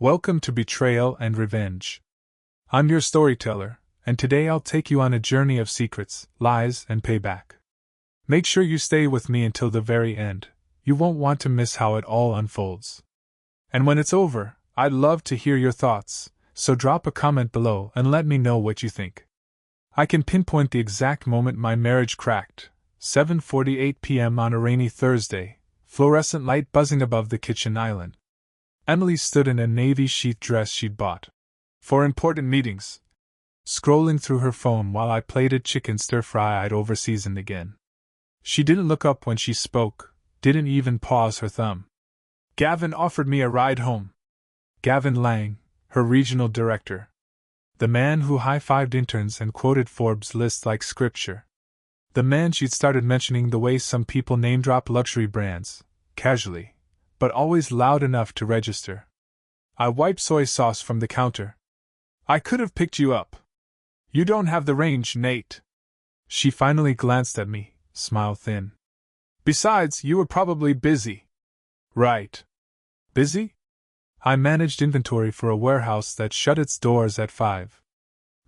Welcome to Betrayal and Revenge. I'm your storyteller, and today I'll take you on a journey of secrets, lies, and payback. Make sure you stay with me until the very end. You won't want to miss how it all unfolds. And when it's over, I'd love to hear your thoughts, so drop a comment below and let me know what you think. I can pinpoint the exact moment my marriage cracked, 7:48 p.m. on a rainy Thursday, fluorescent light buzzing above the kitchen island. Emily stood in a navy sheath dress she'd bought for important meetings, scrolling through her phone while I plated chicken stir-fry I'd overseasoned again. She didn't look up when she spoke, didn't even pause her thumb. Gavin offered me a ride home. Gavin Lang, her regional director. The man who high-fived interns and quoted Forbes' list like scripture. The man she'd started mentioning the way some people name-drop luxury brands, casually, but always loud enough to register. I wiped soy sauce from the counter. I could have picked you up. You don't have the range, Nate. She finally glanced at me, smile thin. Besides, you were probably busy. Right. Busy? I managed inventory for a warehouse that shut its doors at 5.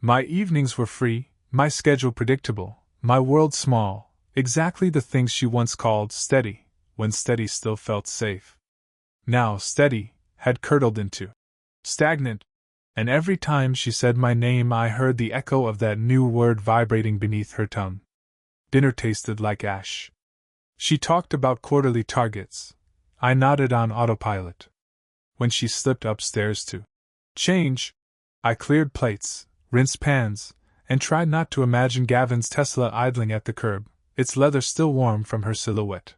My evenings were free, my schedule predictable, my world small, exactly the things she once called steady, when steady still felt safe. Now steady had curdled into stagnant, and every time she said my name I heard the echo of that new word vibrating beneath her tongue. Dinner tasted like ash. She talked about quarterly targets. I nodded on autopilot. When she slipped upstairs to change, I cleared plates, rinsed pans, and tried not to imagine Gavin's Tesla idling at the curb, its leather still warm from her silhouette.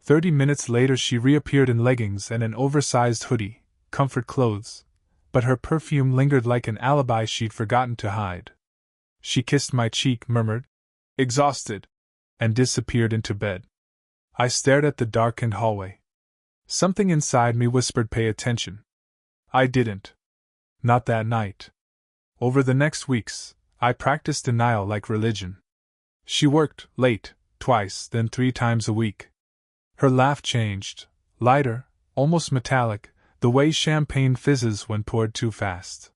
30 minutes later she reappeared in leggings and an oversized hoodie, comfort clothes, but her perfume lingered like an alibi she'd forgotten to hide. She kissed my cheek, murmured, "Exhausted," and disappeared into bed. I stared at the darkened hallway. Something inside me whispered, "Pay attention." I didn't. Not that night. Over the next weeks, I practiced denial like religion. She worked late, twice, then 3 times a week. Her laugh changed, lighter, almost metallic, the way champagne fizzes when poured too fast.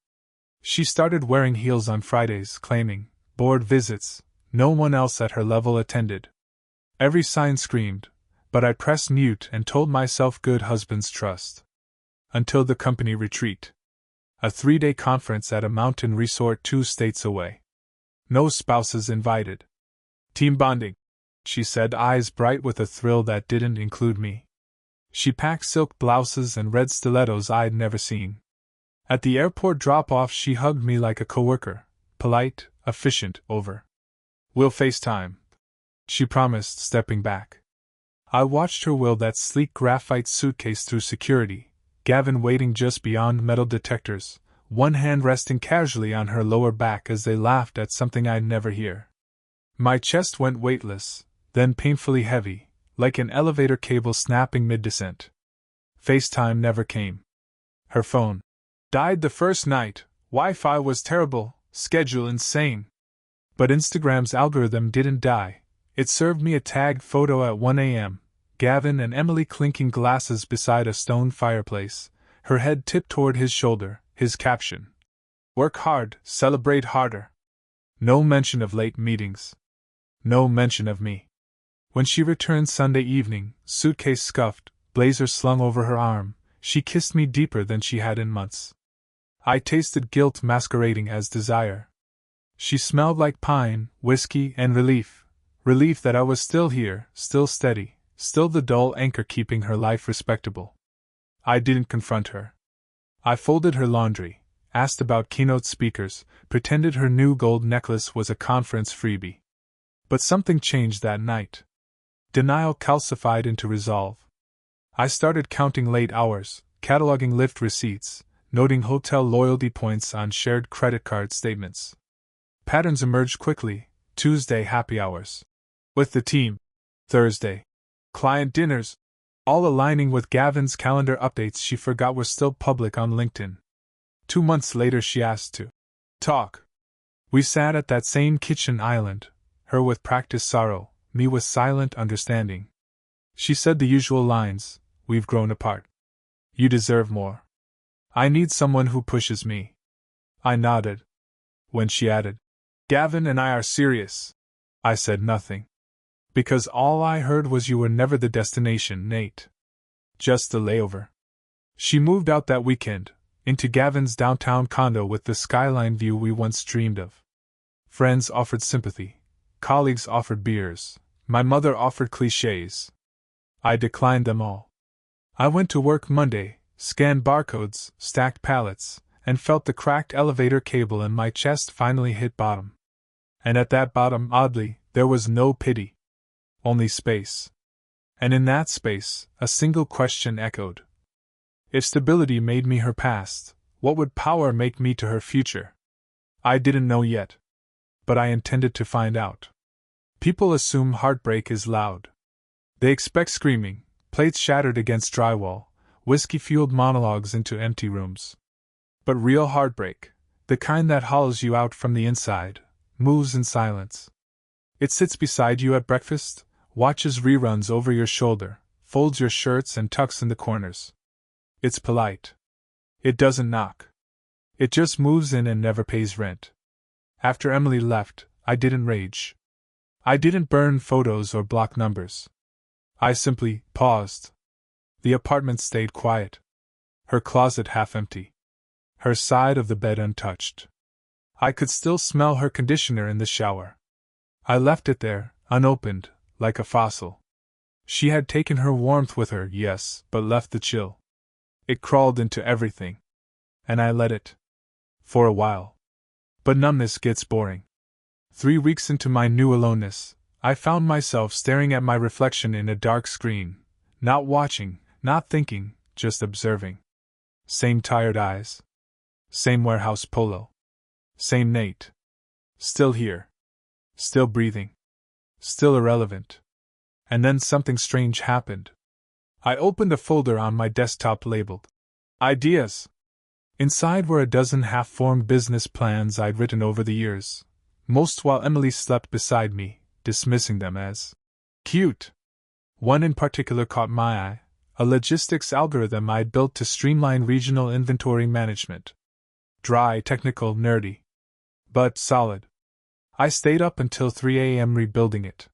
She started wearing heels on Fridays, claiming, board visits, no one else at her level attended. Every sign screamed, but I pressed mute and told myself good husbands trust. Until the company retreat. A 3-day conference at a mountain resort 2 states away. No spouses invited. Team bonding, she said, eyes bright with a thrill that didn't include me. She packed silk blouses and red stilettos I'd never seen. At the airport drop-off she hugged me like a coworker, polite, efficient, over. "We'll FaceTime," she promised, stepping back. I watched her wheel that sleek graphite suitcase through security, Gavin waiting just beyond metal detectors, one hand resting casually on her lower back as they laughed at something I'd never hear. My chest went weightless, then painfully heavy, like an elevator cable snapping mid-descent. FaceTime never came. Her phone died the first night, Wi-Fi was terrible, schedule insane. But Instagram's algorithm didn't die. It served me a tagged photo at 1 a.m., Gavin and Emily clinking glasses beside a stone fireplace, her head tipped toward his shoulder, his caption, "Work hard, celebrate harder." No mention of late meetings. No mention of me. When she returned Sunday evening, suitcase scuffed, blazer slung over her arm, she kissed me deeper than she had in months. I tasted guilt masquerading as desire. She smelled like pine, whiskey, and relief. Relief that I was still here, still steady, still the dull anchor keeping her life respectable. I didn't confront her. I folded her laundry, asked about keynote speakers, pretended her new gold necklace was a conference freebie. But something changed that night. Denial calcified into resolve. I started counting late hours, cataloging Lyft receipts, noting hotel loyalty points on shared credit card statements. Patterns emerged quickly. Tuesday happy hours with the team, Thursday client dinners, all aligning with Gavin's calendar updates she forgot were still public on LinkedIn. 2 months later she asked to talk. We sat at that same kitchen island, her with practiced sorrow, me with silent understanding. She said the usual lines, "We've grown apart. You deserve more." I need someone who pushes me. I nodded. When she added, Gavin and I are serious, I said nothing. Because all I heard was you were never the destination, Nate. Just a layover. She moved out that weekend, into Gavin's downtown condo with the skyline view we once dreamed of. Friends offered sympathy. Colleagues offered beers. My mother offered clichés. I declined them all. I went to work Monday, scanned barcodes, stacked pallets, and felt the cracked elevator cable in my chest finally hit bottom. And at that bottom, oddly, there was no pity. Only space. And in that space, a single question echoed. If stability made me her past, what would power make me to her future? I didn't know yet. But I intended to find out. People assume heartbreak is loud. They expect screaming, plates shattered against drywall, whiskey-fueled monologues into empty rooms. But real heartbreak, the kind that hollows you out from the inside, moves in silence. It sits beside you at breakfast, watches reruns over your shoulder, folds your shirts and tucks in the corners. It's polite. It doesn't knock. It just moves in and never pays rent. After Emily left, I didn't rage. I didn't burn photos or block numbers. I simply paused. The apartment stayed quiet. Her closet half empty. Her side of the bed untouched. I could still smell her conditioner in the shower. I left it there, unopened, like a fossil. She had taken her warmth with her, yes, but left the chill. It crawled into everything. And I let it. For a while. But numbness gets boring. 3 weeks into my new aloneness, I found myself staring at my reflection in a dark screen, not watching, not thinking, just observing. Same tired eyes. Same warehouse polo. Same Nate. Still here. Still breathing. Still irrelevant. And then something strange happened. I opened a folder on my desktop labeled Ideas. Inside were a dozen half-formed business plans I'd written over the years, most while Emily slept beside me, dismissing them as cute. One in particular caught my eye, a logistics algorithm I'd built to streamline regional inventory management. Dry, technical, nerdy. But solid. I stayed up until 3 a.m. rebuilding it.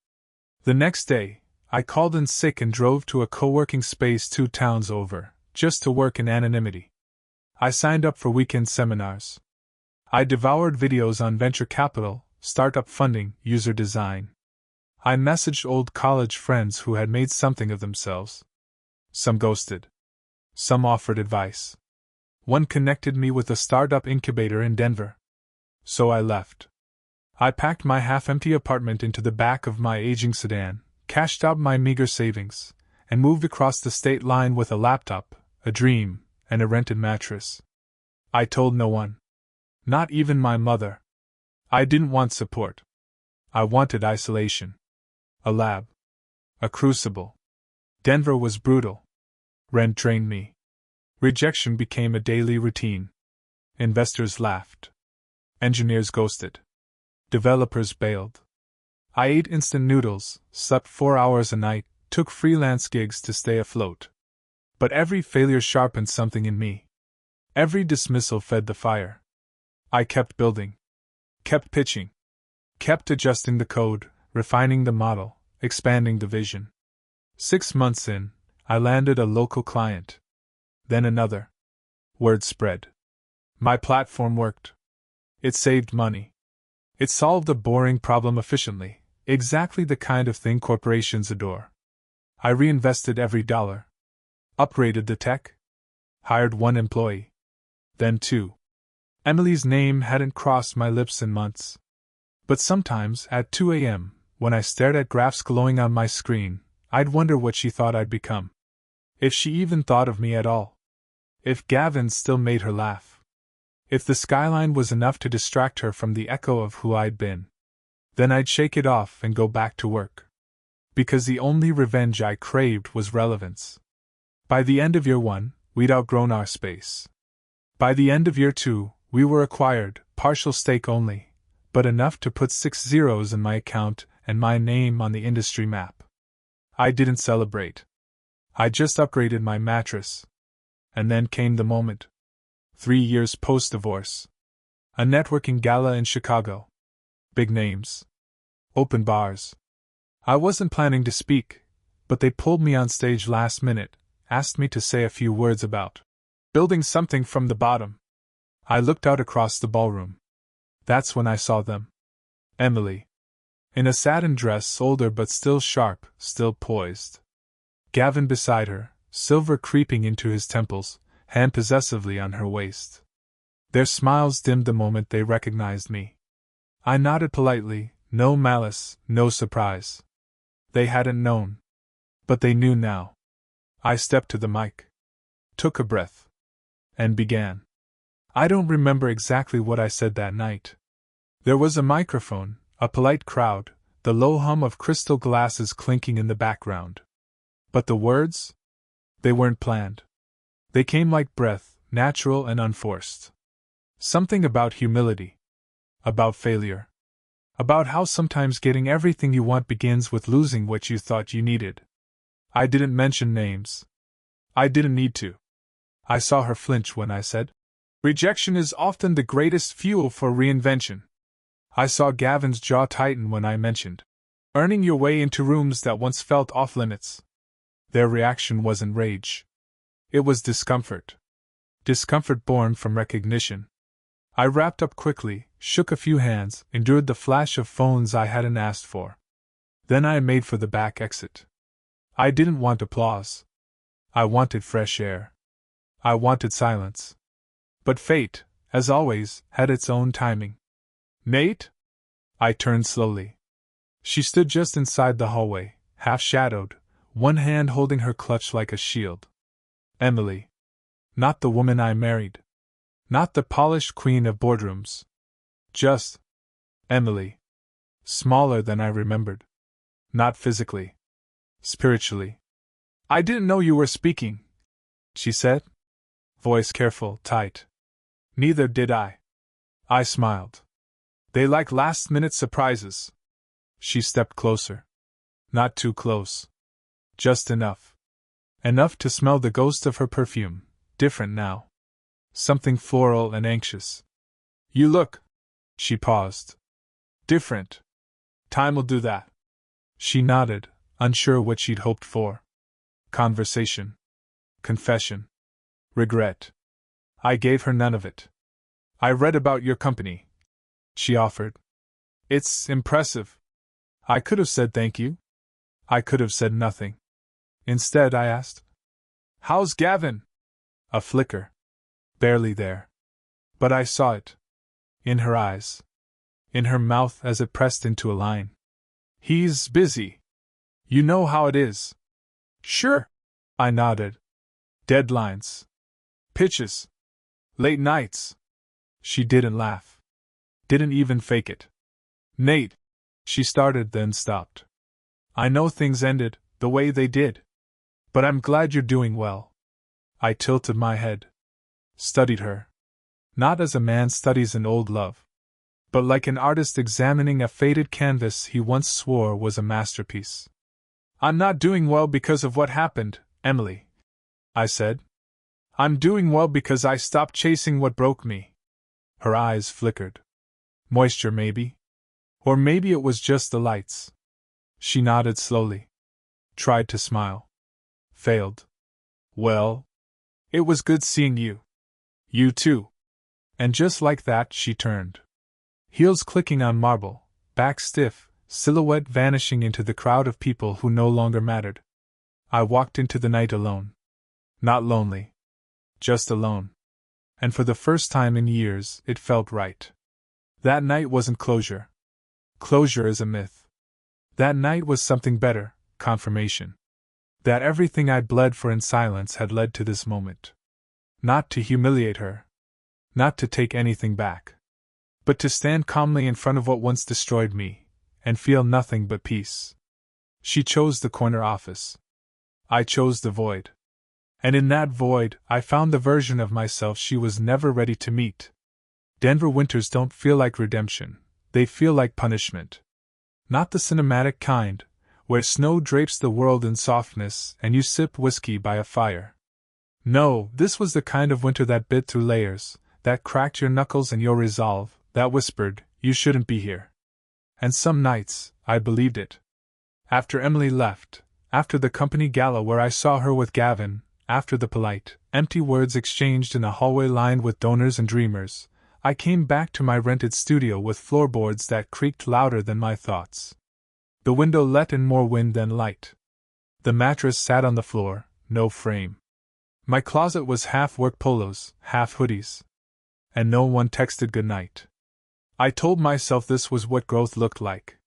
The next day, I called in sick and drove to a co-working space 2 towns over, just to work in anonymity. I signed up for weekend seminars. I devoured videos on venture capital, startup funding, user design. I messaged old college friends who had made something of themselves. Some ghosted. Some offered advice. One connected me with a startup incubator in Denver. So I left. I packed my half-empty apartment into the back of my aging sedan, cashed out my meager savings, and moved across the state line with a laptop, a dream, and a rented mattress. I told no one. Not even my mother. I didn't want support. I wanted isolation. A lab. A crucible. Denver was brutal. Rent drained me. Rejection became a daily routine. Investors laughed. Engineers ghosted. Developers bailed. I ate instant noodles, slept 4 hours a night, took freelance gigs to stay afloat. But every failure sharpened something in me. Every dismissal fed the fire. I kept building. Kept pitching. Kept adjusting the code, refining the model, expanding the vision. 6 months in, I landed a local client. Then another. Word spread. My platform worked. It saved money. It solved a boring problem efficiently, exactly the kind of thing corporations adore. I reinvested every dollar. Upgraded the tech. Hired 1 employee. Then 2. Emily's name hadn't crossed my lips in months. But sometimes, at 2 a.m., when I stared at graphs glowing on my screen, I'd wonder what she thought I'd become. If she even thought of me at all. If Gavin still made her laugh. If the skyline was enough to distract her from the echo of who I'd been. Then I'd shake it off and go back to work. Because the only revenge I craved was relevance. By the end of year 1, we'd outgrown our space. By the end of year 2, we were acquired, partial stake only, but enough to put 6 zeros in my account and my name on the industry map. I didn't celebrate. I just upgraded my mattress. And then came the moment. 3 years post-divorce. A networking gala in Chicago. Big names. Open bars. I wasn't planning to speak, but they pulled me on stage last minute, asked me to say a few words about building something from the bottom. I looked out across the ballroom. That's when I saw them. Emily. In a satin dress, older but still sharp, still poised. Gavin beside her, silver creeping into his temples, hand possessively on her waist. Their smiles dimmed the moment they recognized me. I nodded politely, no malice, no surprise. They hadn't known. But they knew now. I stepped to the mic, took a breath, and began. I don't remember exactly what I said that night. There was a microphone, a polite crowd, the low hum of crystal glasses clinking in the background. But the words? They weren't planned. They came like breath, natural and unforced. Something about humility. About failure. About how sometimes getting everything you want begins with losing what you thought you needed. I didn't mention names. I didn't need to. I saw her flinch when I said, "Rejection is often the greatest fuel for reinvention." I saw Gavin's jaw tighten when I mentioned earning your way into rooms that once felt off-limits. Their reaction wasn't rage. It was discomfort. Discomfort born from recognition. I wrapped up quickly, shook a few hands, endured the flash of phones I hadn't asked for. Then I made for the back exit. I didn't want applause. I wanted fresh air. I wanted silence. But fate, as always, had its own timing. "Nate?" I turned slowly. She stood just inside the hallway, half-shadowed, one hand holding her clutch like a shield. Emily. Not the woman I married. Not the polished queen of boardrooms. Just Emily. Smaller than I remembered. Not physically. Spiritually. "I didn't know you were speaking," she said. Voice careful, tight. "Neither did I." I smiled. "They like last-minute surprises." She stepped closer. Not too close. Just enough. Enough to smell the ghost of her perfume, different now. Something floral and anxious. "You look," she paused. "Different. Time'll do that." She nodded, unsure what she'd hoped for. Conversation. Confession. Regret. I gave her none of it. "I read about your company," she offered. "It's impressive." I could have said thank you. I could have said nothing. Instead, I asked, "How's Gavin?" A flicker. Barely there. But I saw it. In her eyes. In her mouth as it pressed into a line. "He's busy. You know how it is." "Sure." I nodded. "Deadlines. Pitches. Late nights." She didn't laugh. Didn't even fake it. "Nate," she started, then stopped. "I know things ended the way they did. But I'm glad you're doing well." I tilted my head. Studied her. Not as a man studies an old love. But like an artist examining a faded canvas he once swore was a masterpiece. "I'm not doing well because of what happened, Emily," I said. "I'm doing well because I stopped chasing what broke me." Her eyes flickered. Moisture, maybe? Or maybe it was just the lights. She nodded slowly. Tried to smile. Failed. "Well, it was good seeing you." "You too." And just like that, she turned. Heels clicking on marble, back stiff, silhouette vanishing into the crowd of people who no longer mattered. I walked into the night alone. Not lonely. Just alone. And for the first time in years, it felt right. That night wasn't closure. Closure is a myth. That night was something better, confirmation. That everything I'd bled for in silence had led to this moment. Not to humiliate her. Not to take anything back. But to stand calmly in front of what once destroyed me, and feel nothing but peace. She chose the corner office. I chose the void. And in that void, I found the version of myself she was never ready to meet. Denver winters don't feel like redemption, they feel like punishment. Not the cinematic kind, where snow drapes the world in softness and you sip whiskey by a fire. No, this was the kind of winter that bit through layers, that cracked your knuckles and your resolve, that whispered, "You shouldn't be here." And some nights, I believed it. After Emily left, after the company gala where I saw her with Gavin, after the polite, empty words exchanged in a hallway lined with donors and dreamers, I came back to my rented studio with floorboards that creaked louder than my thoughts. The window let in more wind than light. The mattress sat on the floor, no frame. My closet was half work polos, half hoodies. And no one texted goodnight. I told myself this was what growth looked like.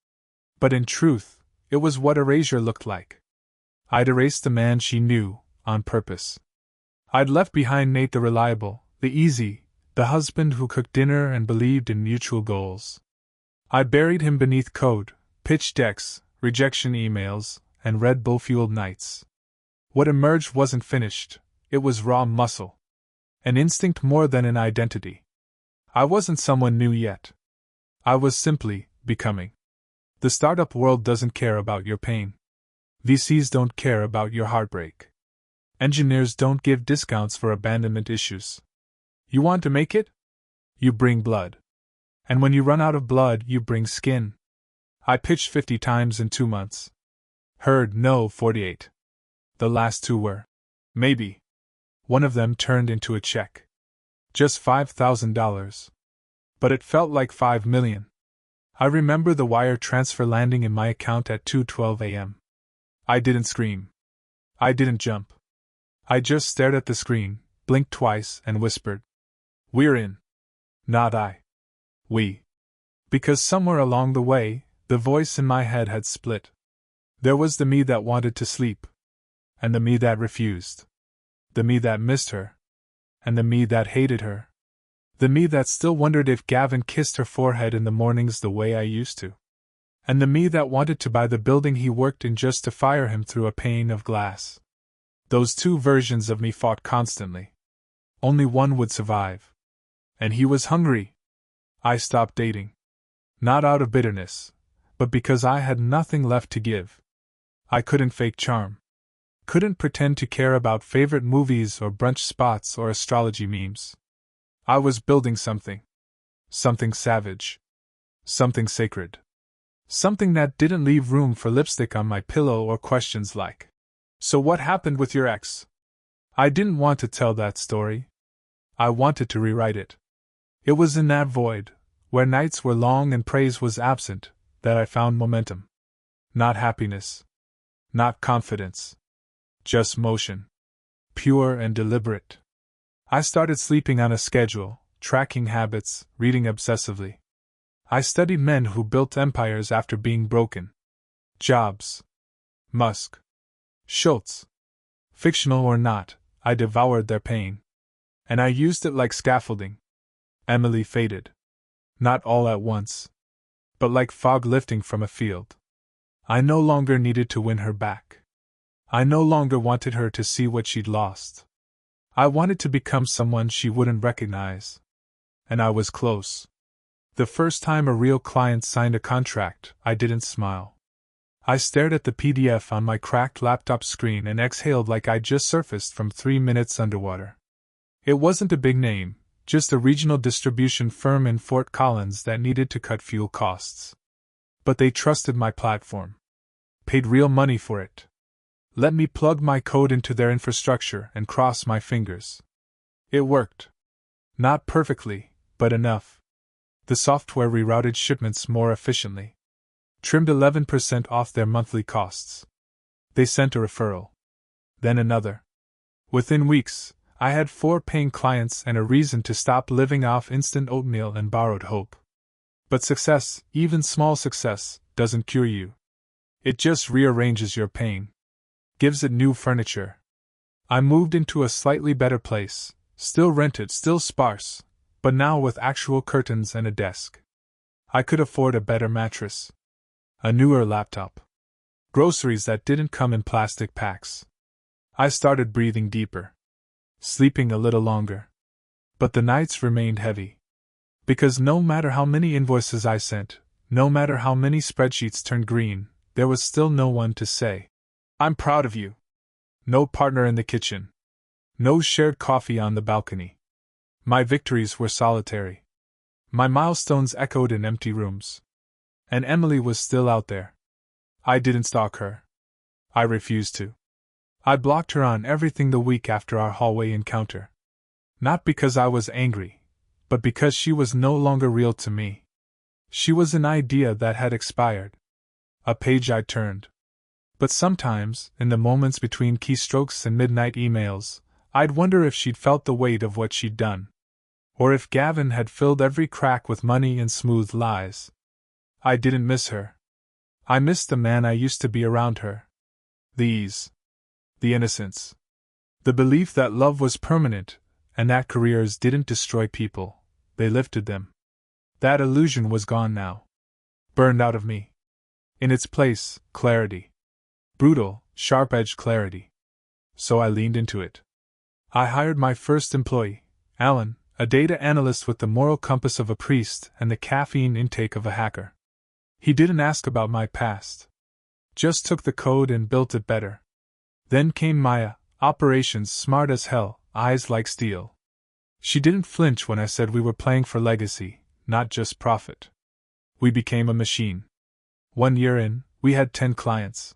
But in truth, it was what erasure looked like. I'd erased the man she knew, on purpose. I'd left behind Nate the reliable, the easy, the husband who cooked dinner and believed in mutual goals. I buried him beneath code, pitch decks, rejection emails, and Red Bull-fueled nights. What emerged wasn't finished, it was raw muscle. An instinct more than an identity. I wasn't someone new yet. I was simply becoming. The startup world doesn't care about your pain. VCs don't care about your heartbreak. Engineers don't give discounts for abandonment issues. You want to make it? You bring blood. And when you run out of blood, you bring skin. I pitched 50 times in 2 months. Heard no 48. The last 2 were, maybe. One of them turned into a check. Just $5,000. But it felt like $5 million. I remember the wire transfer landing in my account at 2:12 a.m. I didn't scream. I didn't jump. I just stared at the screen, blinked twice, and whispered, "We're in." Not I. We. Because somewhere along the way, the voice in my head had split. There was the me that wanted to sleep. And the me that refused. The me that missed her. And the me that hated her. The me that still wondered if Gavin kissed her forehead in the mornings the way I used to. And the me that wanted to buy the building he worked in just to fire him through a pane of glass. Those 2 versions of me fought constantly. Only one would survive. And he was hungry. I stopped dating. Not out of bitterness, but because I had nothing left to give. I couldn't fake charm. Couldn't pretend to care about favorite movies or brunch spots or astrology memes. I was building something. Something savage. Something sacred. Something that didn't leave room for lipstick on my pillow or questions like, "So what happened with your ex?" I didn't want to tell that story. I wanted to rewrite it. It was in that void, where nights were long and praise was absent, that I found momentum. Not happiness. Not confidence. Just motion. Pure and deliberate. I started sleeping on a schedule, tracking habits, reading obsessively. I studied men who built empires after being broken. Jobs. Musk. Schultz. Fictional or not, I devoured their pain. And I used it like scaffolding. Emily faded. Not all at once. But like fog lifting from a field. I no longer needed to win her back. I no longer wanted her to see what she'd lost. I wanted to become someone she wouldn't recognize. And I was close. The first time a real client signed a contract, I didn't smile. I stared at the PDF on my cracked laptop screen and exhaled like I'd just surfaced from 3 minutes underwater. It wasn't a big name, just a regional distribution firm in Fort Collins that needed to cut fuel costs. But they trusted my platform. Paid real money for it. Let me plug my code into their infrastructure and cross my fingers. It worked. Not perfectly, but enough. The software rerouted shipments more efficiently. Trimmed 11% off their monthly costs. They sent a referral. Then another. Within weeks, I had 4 paying clients and a reason to stop living off instant oatmeal and borrowed hope. But success, even small success, doesn't cure you. It just rearranges your pain. Gives it new furniture. I moved into a slightly better place, still rented, still sparse, but now with actual curtains and a desk. I could afford a better mattress. A newer laptop. Groceries that didn't come in plastic packs. I started breathing deeper. Sleeping a little longer. But the nights remained heavy. Because no matter how many invoices I sent, no matter how many spreadsheets turned green, there was still no one to say, "I'm proud of you." No partner in the kitchen. No shared coffee on the balcony. My victories were solitary. My milestones echoed in empty rooms. And Emily was still out there. I didn't stalk her. I refused to. I blocked her on everything the week after our hallway encounter. Not because I was angry, but because she was no longer real to me. She was an idea that had expired. A page I turned. But sometimes, in the moments between keystrokes and midnight emails, I'd wonder if she'd felt the weight of what she'd done. Or if Gavin had filled every crack with money and smooth lies. I didn't miss her. I missed the man I used to be around her. The ease. The innocence. The belief that love was permanent, and that careers didn't destroy people, they lifted them. That illusion was gone now. Burned out of me. In its place, clarity. Brutal, sharp-edged clarity. So I leaned into it. I hired my first employee, Alan, a data analyst with the moral compass of a priest and the caffeine intake of a hacker. He didn't ask about my past. Just took the code and built it better. Then came Maya, operations smart as hell, eyes like steel. She didn't flinch when I said we were playing for legacy, not just profit. We became a machine. 1 year in, we had 10 clients.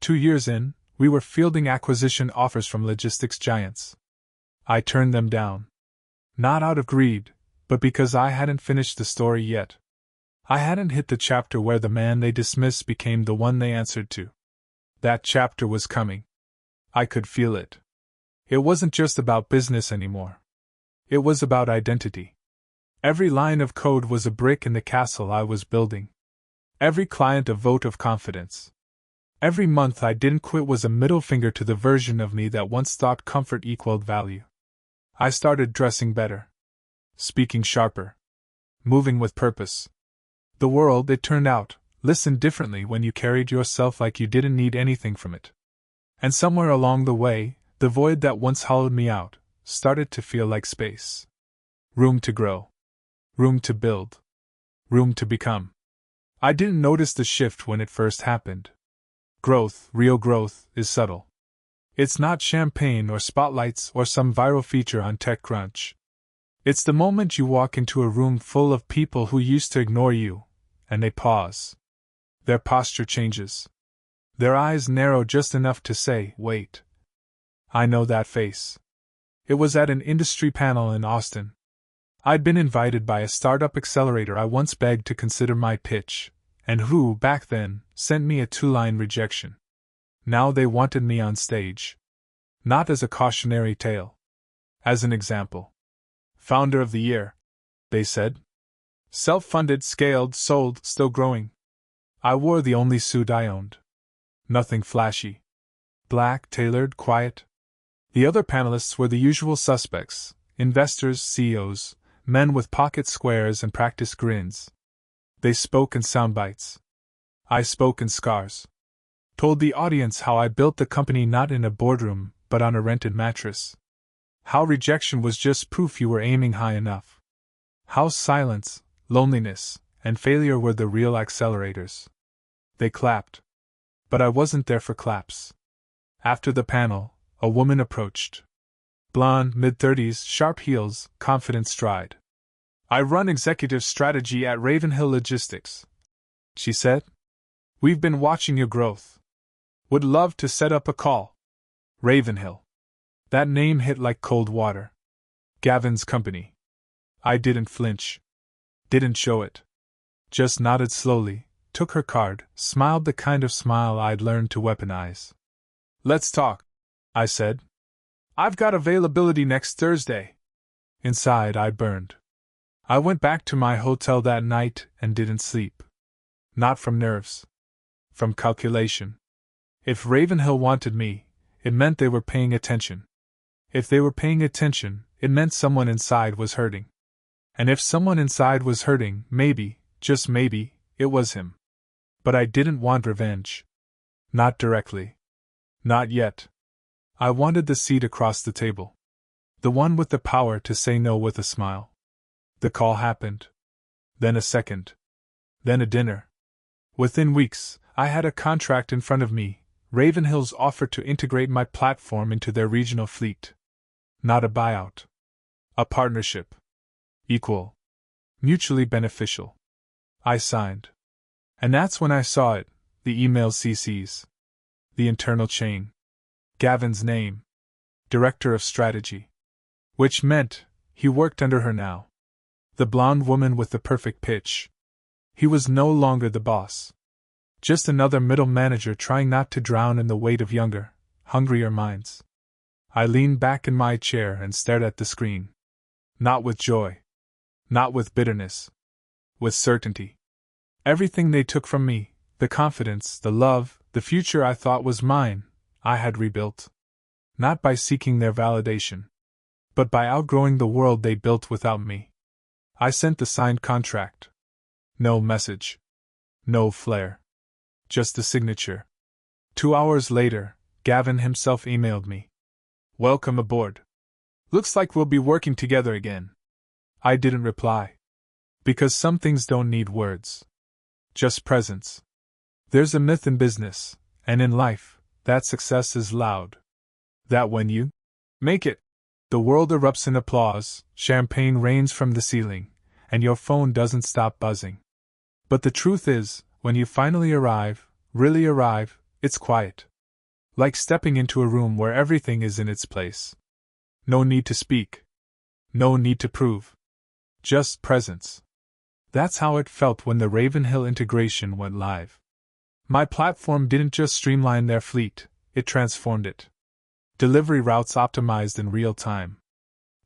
2 years in, we were fielding acquisition offers from logistics giants. I turned them down. Not out of greed, but because I hadn't finished the story yet. I hadn't hit the chapter where the man they dismissed became the one they answered to. That chapter was coming. I could feel it. It wasn't just about business anymore. It was about identity. Every line of code was a brick in the castle I was building. Every client a vote of confidence. Every month I didn't quit was a middle finger to the version of me that once thought comfort equaled value. I started dressing better. Speaking sharper. Moving with purpose. The world, it turned out, listened differently when you carried yourself like you didn't need anything from it. And somewhere along the way, the void that once hollowed me out started to feel like space. Room to grow. Room to build. Room to become. I didn't notice the shift when it first happened. Growth, real growth, is subtle. It's not champagne or spotlights or some viral feature on TechCrunch. It's the moment you walk into a room full of people who used to ignore you, and they pause. Their posture changes. Their eyes narrow just enough to say, "Wait. I know that face." It was at an industry panel in Austin. I'd been invited by a startup accelerator I once begged to consider my pitch, and who, back then, sent me a 2-line rejection. Now they wanted me on stage. Not as a cautionary tale. As an example. Founder of the year, they said. Self-funded, scaled, sold, still growing. I wore the only suit I owned. Nothing flashy. Black, tailored, quiet. The other panelists were the usual suspects, investors, CEOs, men with pocket squares and practiced grins. They spoke in sound bites. I spoke in scars. Told the audience how I built the company not in a boardroom, but on a rented mattress. How rejection was just proof you were aiming high enough. How silence, loneliness, and failure were the real accelerators. They clapped. But I wasn't there for claps. After the panel, a woman approached. Blonde, mid-30s, sharp heels, confident stride. "I run executive strategy at Ravenhill Logistics," she said. "We've been watching your growth. Would love to set up a call." Ravenhill. That name hit like cold water. Gavin's company. I didn't flinch. Didn't show it. Just nodded slowly, took her card, smiled the kind of smile I'd learned to weaponize. "Let's talk," I said. "I've got availability next Thursday." Inside I burned. I went back to my hotel that night and didn't sleep. Not from nerves. From calculation. If Ravenhill wanted me, it meant they were paying attention. If they were paying attention, it meant someone inside was hurting. And if someone inside was hurting, maybe, just maybe, it was him. But I didn't want revenge. Not directly. Not yet. I wanted the seat across the table. The one with the power to say no with a smile. The call happened. Then a second. Then a dinner. Within weeks, I had a contract in front of me, Ravenhill's offer to integrate my platform into their regional fleet. Not a buyout. A partnership. Equal. Mutually beneficial. I signed. And that's when I saw it, the email CCs. The internal chain. Gavin's name. Director of Strategy. Which meant he worked under her now. The blonde woman with the perfect pitch. He was no longer the boss. Just another middle manager trying not to drown in the weight of younger, hungrier minds. I leaned back in my chair and stared at the screen. Not with joy. Not with bitterness. With certainty. Everything they took from me, the confidence, the love, the future I thought was mine, I had rebuilt. Not by seeking their validation, but by outgrowing the world they built without me. I sent the signed contract. No message. No flair. Just the signature. 2 hours later, Gavin himself emailed me. Welcome aboard. Looks like we'll be working together again. I didn't reply. Because some things don't need words. Just presence. There's a myth in business, and in life, that success is loud. That when you make it, the world erupts in applause, champagne rains from the ceiling, and your phone doesn't stop buzzing. But the truth is, when you finally arrive, really arrive, it's quiet. Like stepping into a room where everything is in its place. No need to speak. No need to prove. Just presence. That's how it felt when the Ravenhill integration went live. My platform didn't just streamline their fleet, it transformed it. Delivery routes optimized in real time.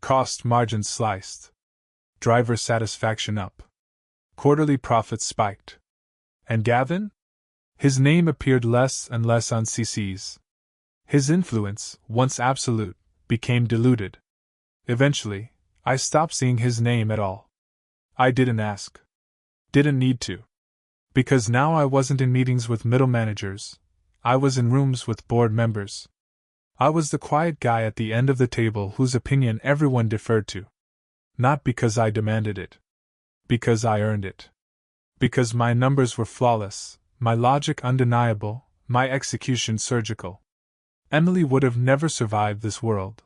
Cost margins sliced. Driver satisfaction up. Quarterly profits spiked. And Gavin? His name appeared less and less on CCs. His influence, once absolute, became diluted. Eventually, I stopped seeing his name at all. I didn't ask. Didn't need to. Because now I wasn't in meetings with middle managers. I was in rooms with board members. I was the quiet guy at the end of the table whose opinion everyone deferred to. Not because I demanded it. Because I earned it. Because my numbers were flawless, my logic undeniable, my execution surgical. Emily would have never survived this world.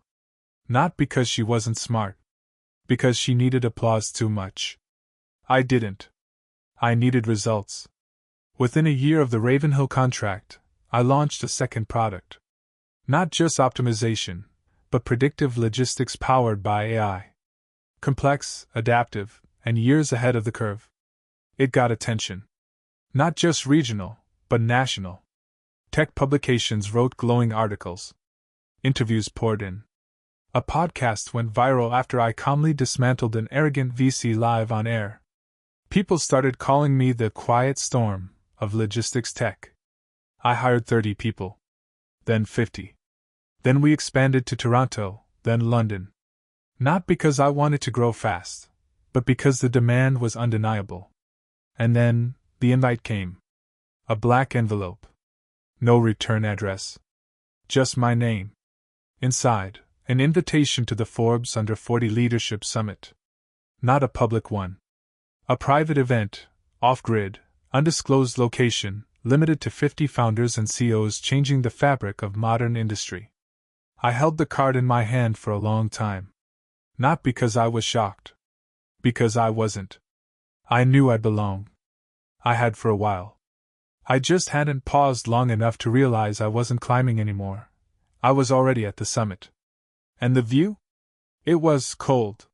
Not because she wasn't smart. Because she needed applause too much. I didn't. I needed results. Within a year of the Ravenhill contract, I launched a second product. Not just optimization, but predictive logistics powered by AI. Complex, adaptive, and years ahead of the curve. It got attention. Not just regional, but national. Tech publications wrote glowing articles. Interviews poured in. A podcast went viral after I calmly dismantled an arrogant VC live on air. People started calling me the quiet storm of logistics tech. I hired 30 people. Then 50. Then we expanded to Toronto, then London. Not because I wanted to grow fast, but because the demand was undeniable. And then, the invite came. A black envelope. No return address. Just my name. Inside, an invitation to the Forbes Under 40 Leadership Summit. Not a public one. A private event, off-grid, undisclosed location, limited to 50 founders and CEOs changing the fabric of modern industry. I held the card in my hand for a long time. Not because I was shocked. Because I wasn't. I knew I'd belong. I had for a while. I just hadn't paused long enough to realize I wasn't climbing anymore. I was already at the summit. And the view? It was cold.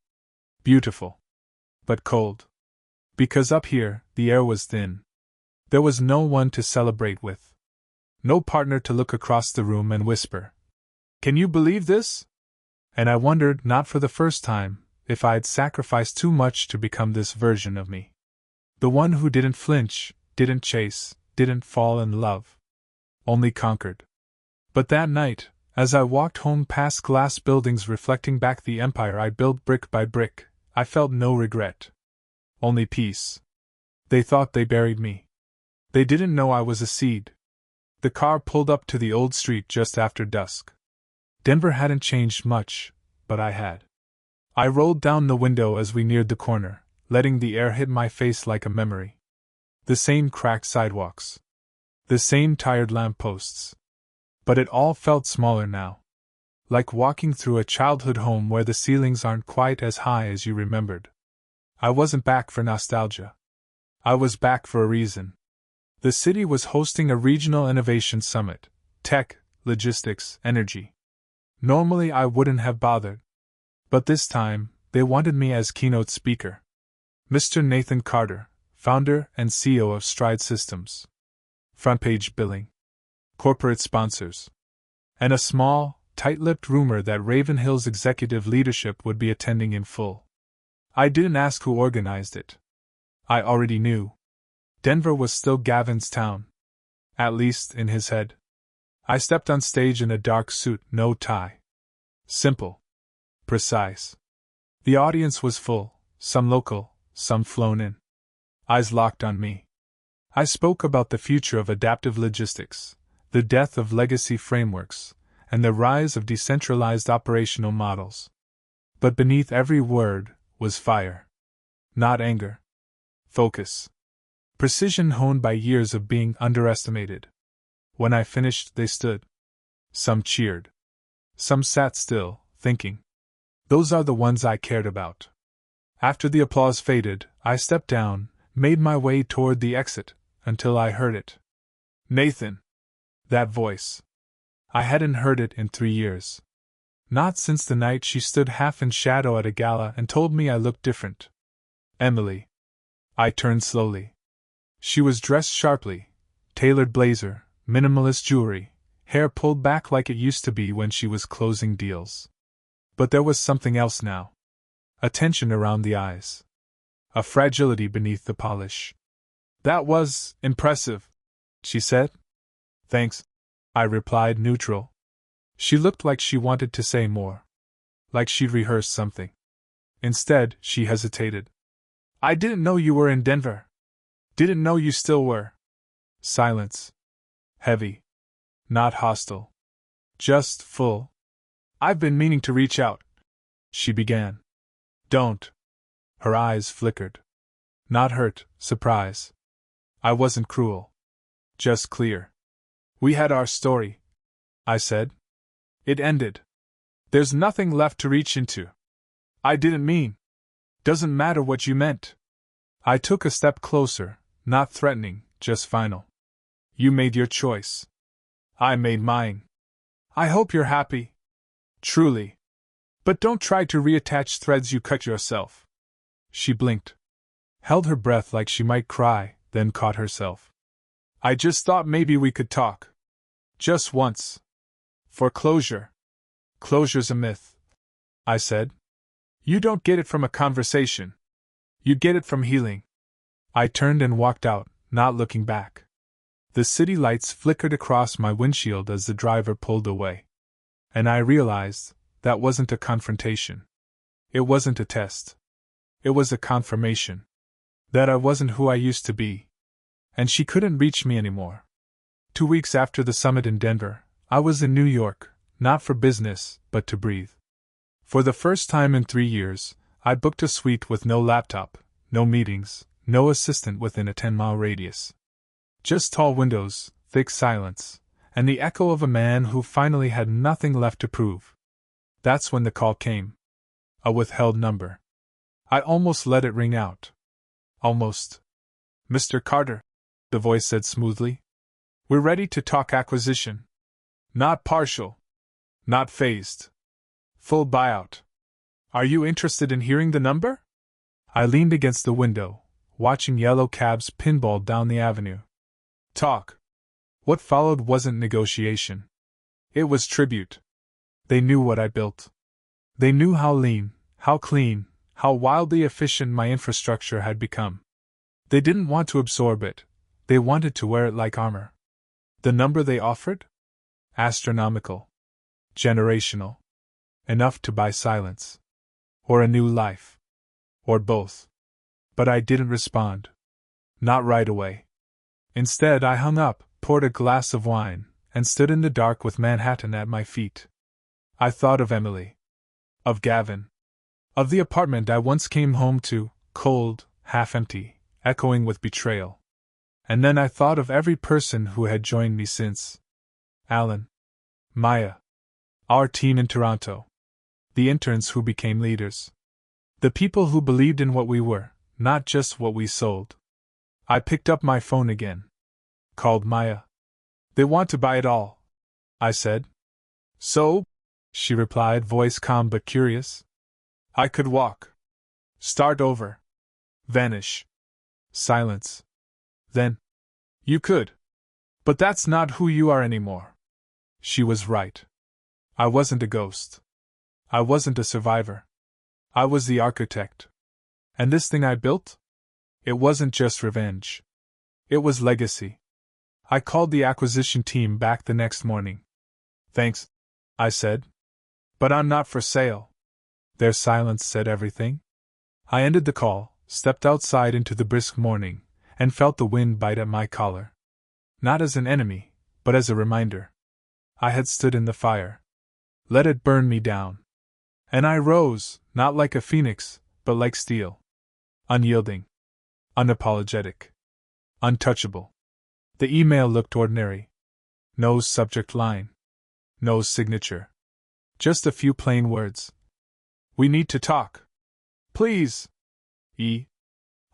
Beautiful. But cold. Because up here, the air was thin. There was no one to celebrate with. No partner to look across the room and whisper, "Can you believe this?" And I wondered, not for the first time, if I had sacrificed too much to become this version of me. The one who didn't flinch, didn't chase, didn't fall in love. Only conquered. But that night, as I walked home past glass buildings reflecting back the empire I built brick by brick, I felt no regret. Only peace. They thought they buried me. They didn't know I was a seed. The car pulled up to the old street just after dusk. Denver hadn't changed much, but I had. I rolled down the window as we neared the corner, letting the air hit my face like a memory. The same cracked sidewalks. The same tired lampposts. But it all felt smaller now. Like walking through a childhood home where the ceilings aren't quite as high as you remembered. I wasn't back for nostalgia. I was back for a reason. The city was hosting a regional innovation summit: tech, logistics, energy. Normally I wouldn't have bothered. But this time, they wanted me as keynote speaker. Mr. Nathan Carter, founder and CEO of Stride Systems. Front page billing. Corporate sponsors. And a small, tight-lipped rumor that Raven Hill's executive leadership would be attending in full. I didn't ask who organized it. I already knew. Denver was still Gavin's town. At least in his head. I stepped on stage in a dark suit, no tie. Simple. Precise. The audience was full, some local, some flown in. Eyes locked on me. I spoke about the future of adaptive logistics, the death of legacy frameworks, and the rise of decentralized operational models. But beneath every word was fire. Not anger. Focus. Precision honed by years of being underestimated. When I finished, they stood. Some cheered. Some sat still, thinking. Those are the ones I cared about. After the applause faded, I stepped down, made my way toward the exit, until I heard it. Nathan. That voice. I hadn't heard it in 3 years. Not since the night she stood half in shadow at a gala and told me I looked different. Emily. I turned slowly. She was dressed sharply, tailored blazer, minimalist jewelry, hair pulled back like it used to be when she was closing deals. But there was something else now. A tension around the eyes. A fragility beneath the polish. That was impressive, she said. Thanks, I replied, neutral. She looked like she wanted to say more. Like she'd rehearsed something. Instead, she hesitated. I didn't know you were in Denver. Didn't know you still were. Silence. Heavy. Not hostile. Just full. I've been meaning to reach out, she began. Don't. Her eyes flickered. Not hurt, surprise. I wasn't cruel. Just clear. We had our story, I said. It ended. There's nothing left to reach into. I didn't mean. Doesn't matter what you meant. I took a step closer, not threatening, just final. You made your choice. I made mine. I hope you're happy. Truly. But don't try to reattach threads you cut yourself. She blinked. Held her breath like she might cry, then caught herself. I just thought maybe we could talk. Just once. For closure. Closure's a myth, I said. You don't get it from a conversation. You get it from healing. I turned and walked out, not looking back. The city lights flickered across my windshield as the driver pulled away. And I realized that wasn't a confrontation. It wasn't a test. It was a confirmation. That I wasn't who I used to be. And she couldn't reach me anymore. 2 weeks after the summit in Denver, I was in New York, not for business, but to breathe. For the first time in 3 years, I booked a suite with no laptop, no meetings, no assistant within a 10-mile radius. Just tall windows, thick silence, and the echo of a man who finally had nothing left to prove. That's when the call came. A withheld number. I almost let it ring out. Almost. Mr. Carter, the voice said smoothly. We're ready to talk acquisition. Not partial. Not phased. Full buyout. Are you interested in hearing the number? I leaned against the window, watching yellow cabs pinball down the avenue. Talk. What followed wasn't negotiation. It was tribute. They knew what I built. They knew how lean, how clean, how wildly efficient my infrastructure had become. They didn't want to absorb it. They wanted to wear it like armor. The number they offered? Astronomical. Generational. Enough to buy silence. Or a new life. Or both. But I didn't respond. Not right away. Instead, I hung up, poured a glass of wine, and stood in the dark with Manhattan at my feet. I thought of Emily. Of Gavin. Of the apartment I once came home to, cold, half-empty, echoing with betrayal. And then I thought of every person who had joined me since. Alan. Maya. Our team in Toronto. The interns who became leaders. The people who believed in what we were, not just what we sold. I picked up my phone again. Called Maya. They want to buy it all, I said. So? She replied, voice calm but curious. I could walk. Start over. Vanish. Silence. Then. You could. But that's not who you are anymore. She was right. I wasn't a ghost. I wasn't a survivor. I was the architect. And this thing I built? It wasn't just revenge. It was legacy. I called the acquisition team back the next morning. Thanks, I said. But I'm not for sale. Their silence said everything. I ended the call, stepped outside into the brisk morning, and felt the wind bite at my collar. Not as an enemy, but as a reminder. I had stood in the fire. Let it burn me down. And I rose, not like a phoenix, but like steel. Unyielding. Unapologetic. Untouchable. The email looked ordinary. No subject line. No signature. Just a few plain words. We need to talk. Please. E.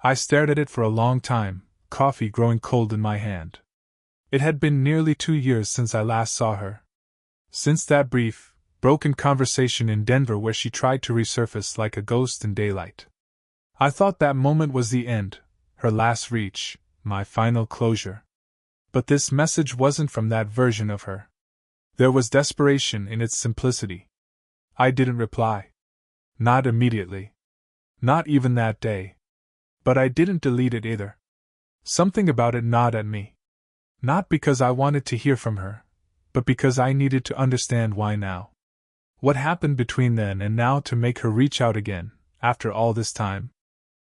I stared at it for a long time, coffee growing cold in my hand. It had been nearly 2 years since I last saw her. Since that brief, broken conversation in Denver where she tried to resurface like a ghost in daylight. I thought that moment was the end, her last reach, my final closure. But this message wasn't from that version of her. There was desperation in its simplicity. I didn't reply. Not immediately. Not even that day. But I didn't delete it either. Something about it gnawed at me. Not because I wanted to hear from her, but because I needed to understand why now. What happened between then and now to make her reach out again, after all this time?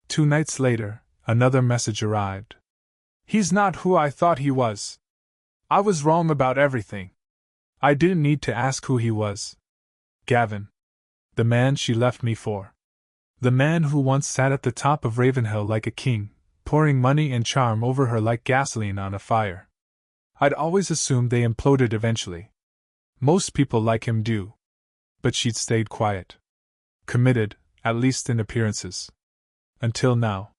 2 nights later, another message arrived. He's not who I thought he was. I was wrong about everything. I didn't need to ask who he was. Gavin. The man she left me for. The man who once sat at the top of Ravenhill like a king, pouring money and charm over her like gasoline on a fire. I'd always assumed they imploded eventually. Most people like him do. But she'd stayed quiet. Committed, at least in appearances. Until now.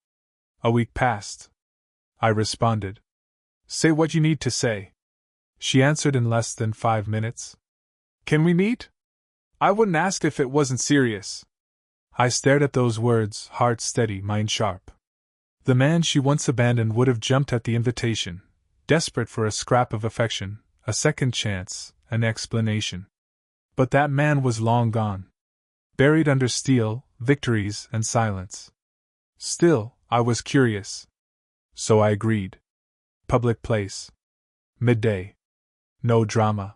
A week passed. I responded. Say what you need to say. She answered in less than 5 minutes. Can we meet? I wouldn't ask if it wasn't serious. I stared at those words, heart steady, mind sharp. The man she once abandoned would have jumped at the invitation, desperate for a scrap of affection, a second chance, an explanation. But that man was long gone. Buried under steel, victories, and silence. Still, I was curious. So I agreed. Public place. Midday. No drama.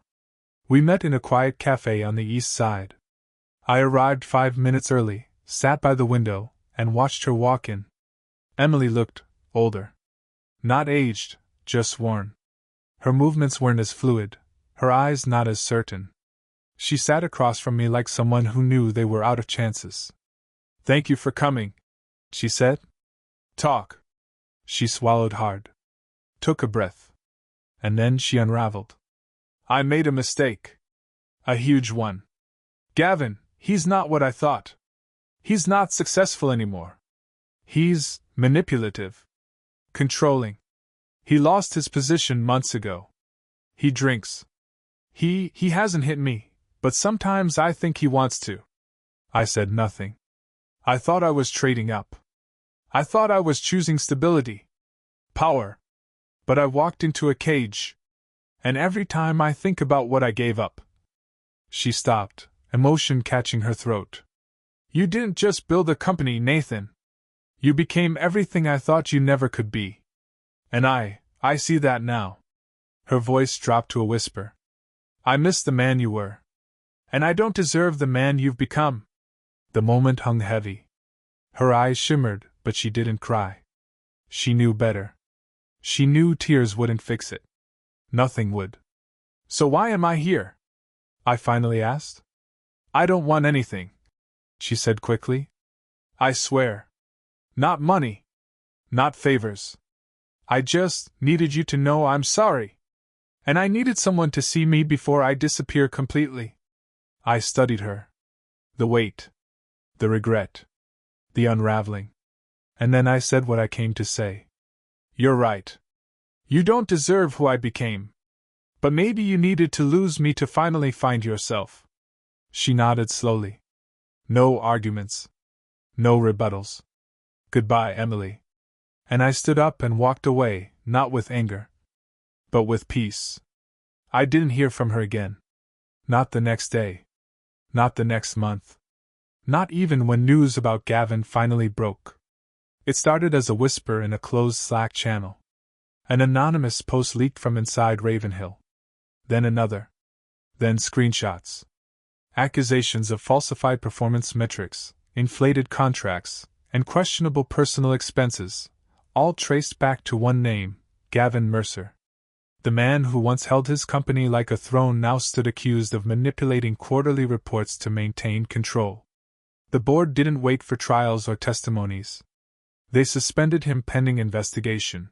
We met in a quiet cafe on the east side. I arrived 5 minutes early, sat by the window, and watched her walk in. Emily looked older. Not aged, just worn. Her movements weren't as fluid, her eyes not as certain. She sat across from me like someone who knew they were out of chances. Thank you for coming, she said. Talk. She swallowed hard. Took a breath. And then she unraveled. I made a mistake. A huge one. Gavin, he's not what I thought. He's not successful anymore. He's manipulative. Controlling. He lost his position months ago. He drinks. He hasn't hit me, but sometimes I think he wants to. I said nothing. I thought I was trading up. I thought I was choosing stability. Power. But I walked into a cage. And every time I think about what I gave up. She stopped, emotion catching her throat. You didn't just build a company, Nathan. You became everything I thought you never could be. And I see that now. Her voice dropped to a whisper. I miss the man you were. And I don't deserve the man you've become. The moment hung heavy. Her eyes shimmered, but she didn't cry. She knew better. She knew tears wouldn't fix it. Nothing would. So why am I here? I finally asked. I don't want anything, she said quickly. I swear. Not money. Not favors. I just needed you to know I'm sorry. And I needed someone to see me before I disappear completely. I studied her. The weight. The regret. The unraveling. And then I said what I came to say. You're right. You don't deserve who I became. But maybe you needed to lose me to finally find yourself. She nodded slowly. No arguments. No rebuttals. Goodbye, Emily. And I stood up and walked away, not with anger, but with peace. I didn't hear from her again. Not the next day. Not the next month. Not even when news about Gavin finally broke. It started as a whisper in a closed Slack channel. An anonymous post leaked from inside Ravenhill. Then another. Then screenshots. Accusations of falsified performance metrics, inflated contracts, and questionable personal expenses, all traced back to one name, Gavin Mercer. The man who once held his company like a throne now stood accused of manipulating quarterly reports to maintain control. The board didn't wait for trials or testimonies. They suspended him pending investigation.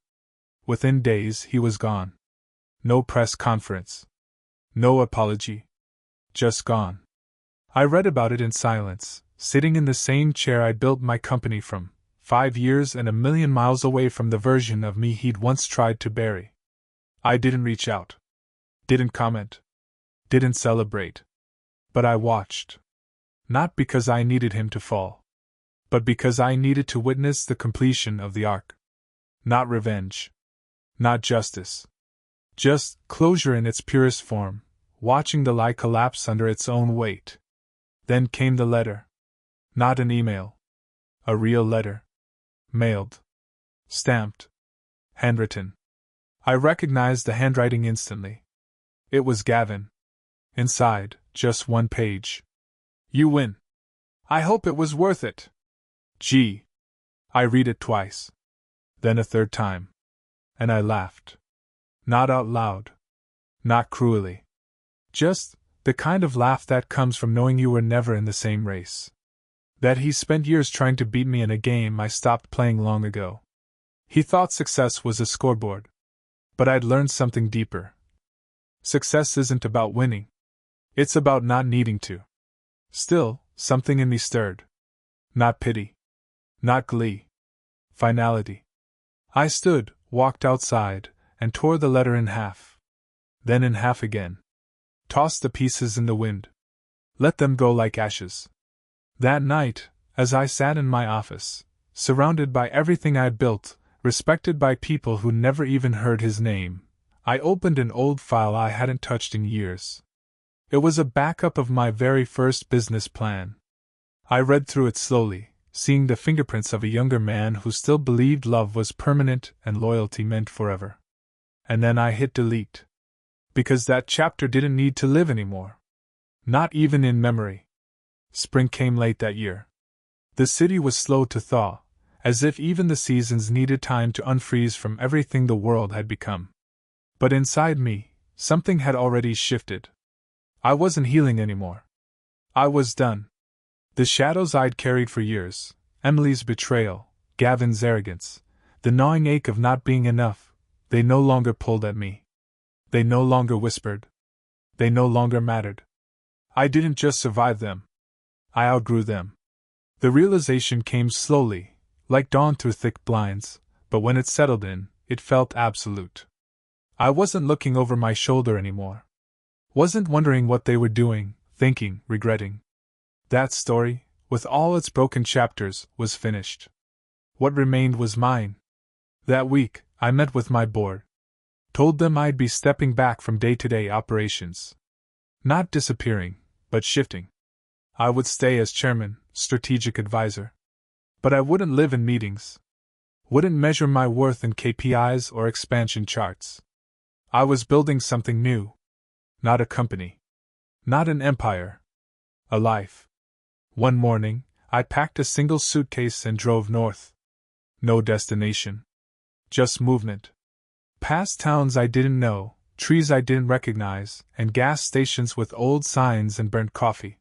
Within days he was gone. No press conference. No apology. Just gone. I read about it in silence, sitting in the same chair I'd built my company from, 5 years and a million miles away from the version of me he'd once tried to bury. I didn't reach out. Didn't comment. Didn't celebrate. But I watched. Not because I needed him to fall, but because I needed to witness the completion of the arc. Not revenge. Not justice. Just closure in its purest form, watching the lie collapse under its own weight. Then came the letter. Not an email. A real letter. Mailed. Stamped. Handwritten. I recognized the handwriting instantly. It was Gavin. Inside, just one page. You win. I hope it was worth it. Gee. I read it twice. Then a third time. And I laughed. Not out loud. Not cruelly. Just the kind of laugh that comes from knowing you were never in the same race. That he spent years trying to beat me in a game I stopped playing long ago. He thought success was a scoreboard. But I'd learned something deeper. Success isn't about winning. It's about not needing to. Still, something in me stirred. Not pity. Not glee. Finality. I stood, walked outside, and tore the letter in half. Then in half again. Tossed the pieces in the wind. Let them go like ashes. That night, as I sat in my office, surrounded by everything I'd built, respected by people who never even heard his name, I opened an old file I hadn't touched in years. It was a backup of my very first business plan. I read through it slowly, seeing the fingerprints of a younger man who still believed love was permanent and loyalty meant forever. And then I hit delete. Because that chapter didn't need to live anymore. Not even in memory. Spring came late that year. The city was slow to thaw, as if even the seasons needed time to unfreeze from everything the world had become. But inside me, something had already shifted. I wasn't healing anymore. I was done. The shadows I'd carried for years, Emily's betrayal, Gavin's arrogance, the gnawing ache of not being enough, they no longer pulled at me. They no longer whispered. They no longer mattered. I didn't just survive them. I outgrew them. The realization came slowly, like dawn through thick blinds, but when it settled in, it felt absolute. I wasn't looking over my shoulder anymore. Wasn't wondering what they were doing, thinking, regretting. That story, with all its broken chapters, was finished. What remained was mine. That week, I met with my board. Told them I'd be stepping back from day-to-day operations. Not disappearing, but shifting. I would stay as chairman, strategic advisor. But I wouldn't live in meetings. Wouldn't measure my worth in KPIs or expansion charts. I was building something new. Not a company. Not an empire. A life. One morning, I packed a single suitcase and drove north. No destination. Just movement. Past towns I didn't know, trees I didn't recognize, and gas stations with old signs and burnt coffee.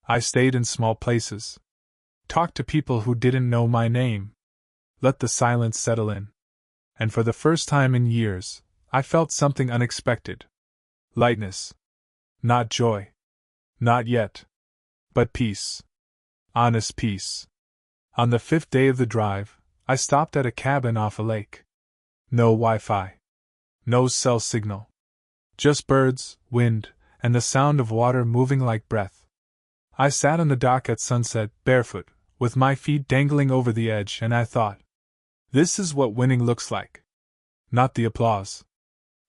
I stayed in small places. Talked to people who didn't know my name. Let the silence settle in. And for the first time in years, I felt something unexpected. Lightness. Not joy. Not yet. But peace. Honest peace. On the 5th day of the drive, I stopped at a cabin off a lake. No Wi-Fi. No cell signal. Just birds, wind, and the sound of water moving like breath. I sat on the dock at sunset, barefoot, with my feet dangling over the edge, and I thought, this is what winning looks like. Not the applause.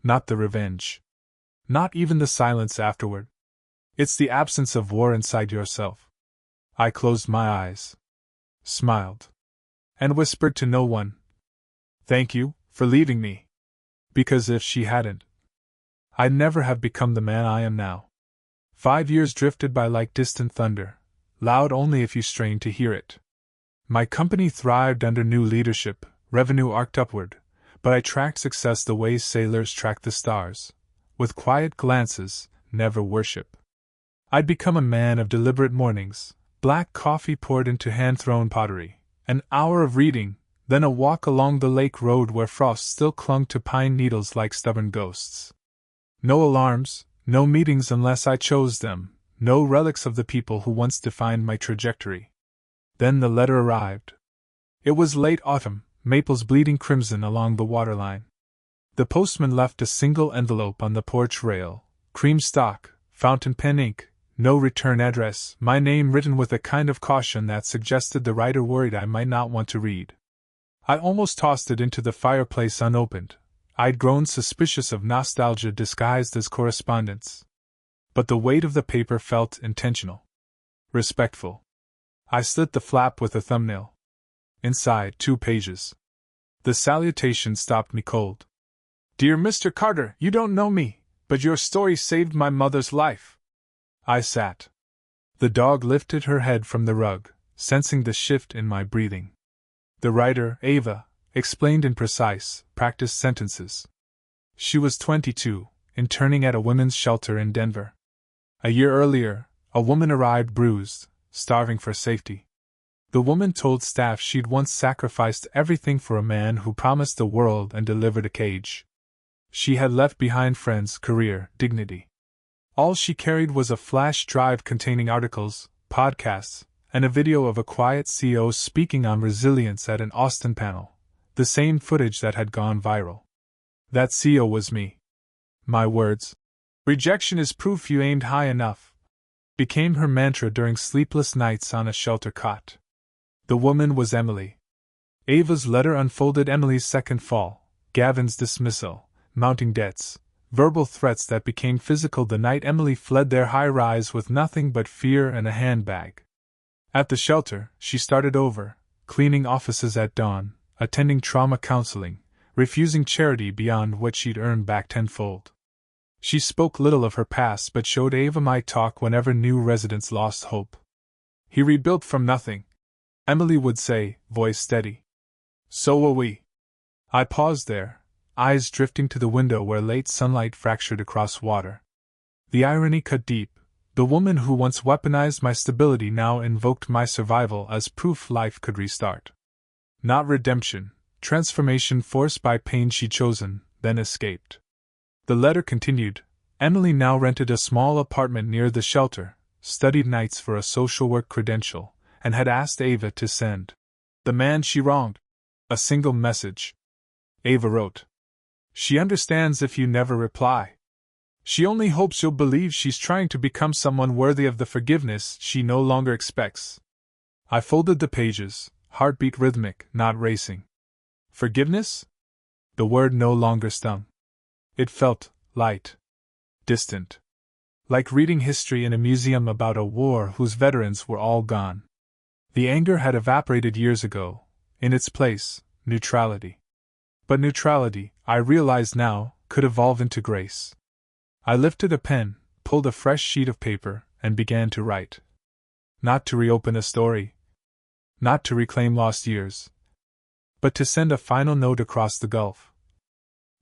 Not the revenge. Not even the silence afterward. It's the absence of war inside yourself. I closed my eyes, smiled, and whispered to no one, thank you for leaving me. Because if she hadn't, I'd never have become the man I am now. 5 years drifted by like distant thunder, loud only if you strained to hear it. My company thrived under new leadership, revenue arced upward, but I tracked success the way sailors track the stars, with quiet glances, never worship. I'd become a man of deliberate mornings, black coffee poured into hand-thrown pottery, an hour of reading, then a walk along the lake road where frost still clung to pine needles like stubborn ghosts. No alarms, no meetings unless I chose them, no relics of the people who once defined my trajectory. Then the letter arrived. It was late autumn, maples bleeding crimson along the waterline. The postman left a single envelope on the porch rail, cream stock, fountain pen ink, no return address, my name written with a kind of caution that suggested the writer worried I might not want to read. I almost tossed it into the fireplace unopened. I'd grown suspicious of nostalgia disguised as correspondence. But the weight of the paper felt intentional. Respectful. I slit the flap with a thumbnail. Inside, 2 pages. The salutation stopped me cold. Dear Mr. Carter, you don't know me, but your story saved my mother's life. I sat. The dog lifted her head from the rug, sensing the shift in my breathing. The writer, Ava, explained in precise, practiced sentences. She was 22, interning at a women's shelter in Denver. A year earlier, a woman arrived bruised, starving for safety. The woman told staff she'd once sacrificed everything for a man who promised the world and delivered a cage. She had left behind friends, career, dignity. All she carried was a flash drive containing articles, podcasts, and a video of a quiet CEO speaking on resilience at an Austin panel, the same footage that had gone viral. That CEO was me. My words, "Rejection is proof you aimed high enough," became her mantra during sleepless nights on a shelter cot. The woman was Emily. Ava's letter unfolded Emily's second fall, Gavin's dismissal, mounting debts, verbal threats that became physical the night Emily fled their high-rise with nothing but fear and a handbag. At the shelter, she started over, cleaning offices at dawn, attending trauma counseling, refusing charity beyond what she'd earned back tenfold. She spoke little of her past but showed Ava my talk whenever new residents lost hope. He rebuilt from nothing, Emily would say, voice steady. So will we. I paused there, eyes drifting to the window where late sunlight fractured across water. The irony cut deep. The woman who once weaponized my stability now invoked my survival as proof life could restart. Not redemption, transformation forced by pain she'd chosen, then escaped. The letter continued. Emily now rented a small apartment near the shelter, studied nights for a social work credential, and had asked Ava to send the man she wronged a single message. Ava wrote, "She understands if you never reply. She only hopes you'll believe she's trying to become someone worthy of the forgiveness she no longer expects." I folded the pages, heartbeat rhythmic, not racing. Forgiveness? The word no longer stung. It felt light, distant. Like reading history in a museum about a war whose veterans were all gone. The anger had evaporated years ago. In its place, neutrality. But neutrality, I realized now, could evolve into grace. I lifted a pen, pulled a fresh sheet of paper, and began to write. Not to reopen a story. Not to reclaim lost years. But to send a final note across the gulf.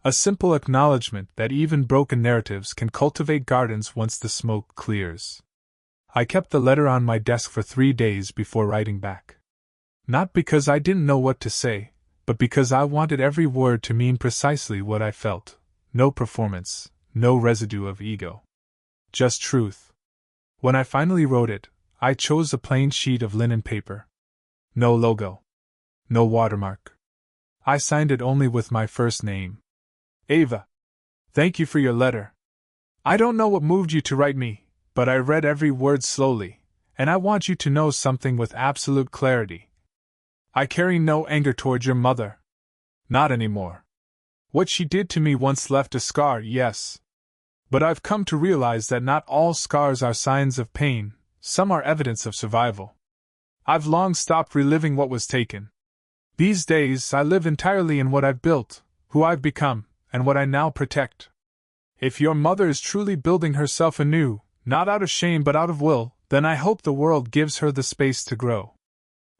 A simple acknowledgement that even broken narratives can cultivate gardens once the smoke clears. I kept the letter on my desk for 3 days before writing back. Not because I didn't know what to say, but because I wanted every word to mean precisely what I felt. No performance. No residue of ego. Just truth. When I finally wrote it, I chose a plain sheet of linen paper. No logo. No watermark. I signed it only with my first name. Ava. Thank you for your letter. I don't know what moved you to write me, but I read every word slowly, and I want you to know something with absolute clarity. I carry no anger towards your mother. Not anymore. What she did to me once left a scar, yes. But I've come to realize that not all scars are signs of pain, some are evidence of survival. I've long stopped reliving what was taken. These days, I live entirely in what I've built, who I've become, and what I now protect. If your mother is truly building herself anew, not out of shame but out of will, then I hope the world gives her the space to grow.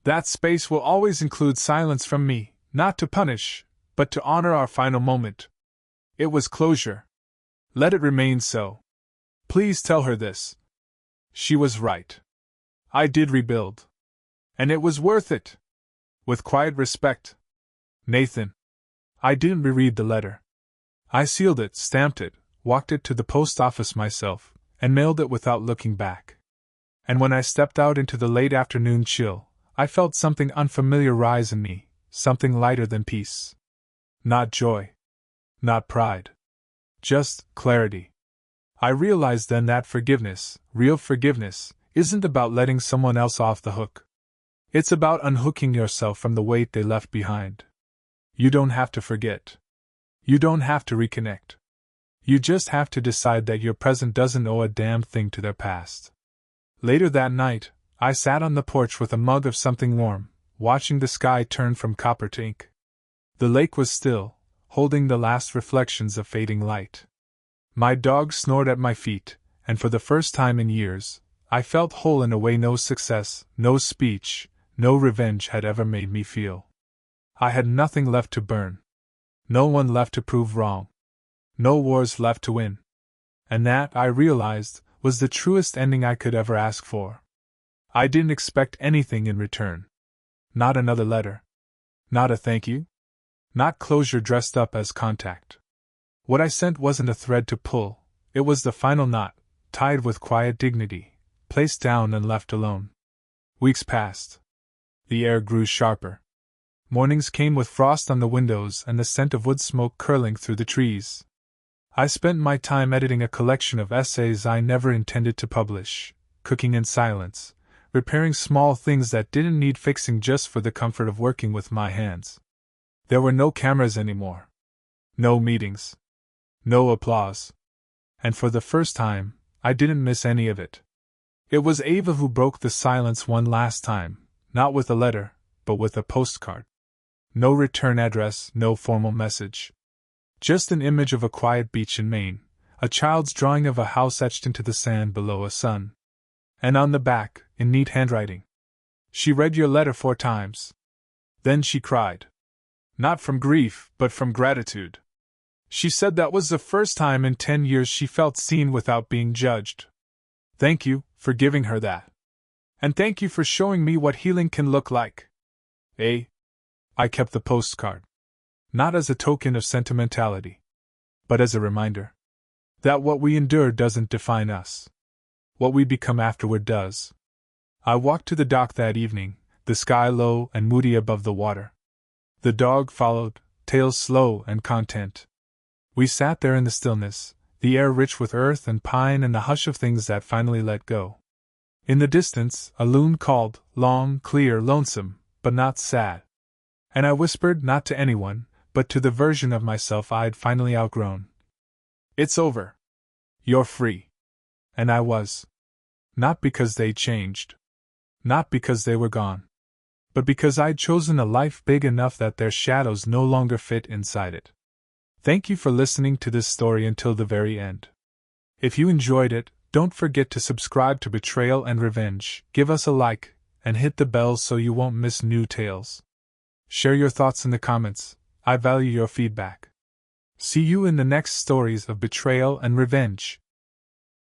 That space will always include silence from me, not to punish, but to honor our final moment. It was closure. Let it remain so. Please tell her this. She was right. I did rebuild. And it was worth it. With quiet respect. Nathan. I didn't reread the letter. I sealed it, stamped it, walked it to the post office myself, and mailed it without looking back. And when I stepped out into the late afternoon chill, I felt something unfamiliar rise in me, something lighter than peace. Not joy. Not pride. Just clarity. I realized then that forgiveness, real forgiveness, isn't about letting someone else off the hook. It's about unhooking yourself from the weight they left behind. You don't have to forget. You don't have to reconnect. You just have to decide that your present doesn't owe a damn thing to their past. Later that night, I sat on the porch with a mug of something warm, watching the sky turn from copper to ink. The lake was still, holding the last reflections of fading light. My dog snored at my feet, and for the first time in years, I felt whole in a way no success, no speech, no revenge had ever made me feel. I had nothing left to burn. No one left to prove wrong. No wars left to win. And that, I realized, was the truest ending I could ever ask for. I didn't expect anything in return. Not another letter. Not a thank you. Not closure dressed up as contact. What I sent wasn't a thread to pull, it was the final knot, tied with quiet dignity, placed down and left alone. Weeks passed. The air grew sharper. Mornings came with frost on the windows and the scent of wood smoke curling through the trees. I spent my time editing a collection of essays I never intended to publish, cooking in silence, repairing small things that didn't need fixing just for the comfort of working with my hands. There were no cameras anymore. No meetings. No applause. And for the first time, I didn't miss any of it. It was Ava who broke the silence one last time, not with a letter, but with a postcard. No return address, no formal message. Just an image of a quiet beach in Maine, a child's drawing of a house etched into the sand below a sun. And on the back, in neat handwriting. She read your letter 4 times. Then she cried. Not from grief, but from gratitude. She said that was the first time in 10 years she felt seen without being judged. Thank you for giving her that. And thank you for showing me what healing can look like. I kept the postcard. Not as a token of sentimentality, but as a reminder that what we endure doesn't define us. What we become afterward does. I walked to the dock that evening, the sky low and moody above the water. The dog followed, tail slow and content. We sat there in the stillness, the air rich with earth and pine and the hush of things that finally let go. In the distance, a loon called, long, clear, lonesome, but not sad. And I whispered not to anyone, but to the version of myself I'd finally outgrown. It's over. You're free. And I was. Not because they changed. Not because they were gone. But because I'd chosen a life big enough that their shadows no longer fit inside it. Thank you for listening to this story until the very end. If you enjoyed it, don't forget to subscribe to Betrayal and Revenge, give us a like, and hit the bell so you won't miss new tales. Share your thoughts in the comments, I value your feedback. See you in the next stories of Betrayal and Revenge.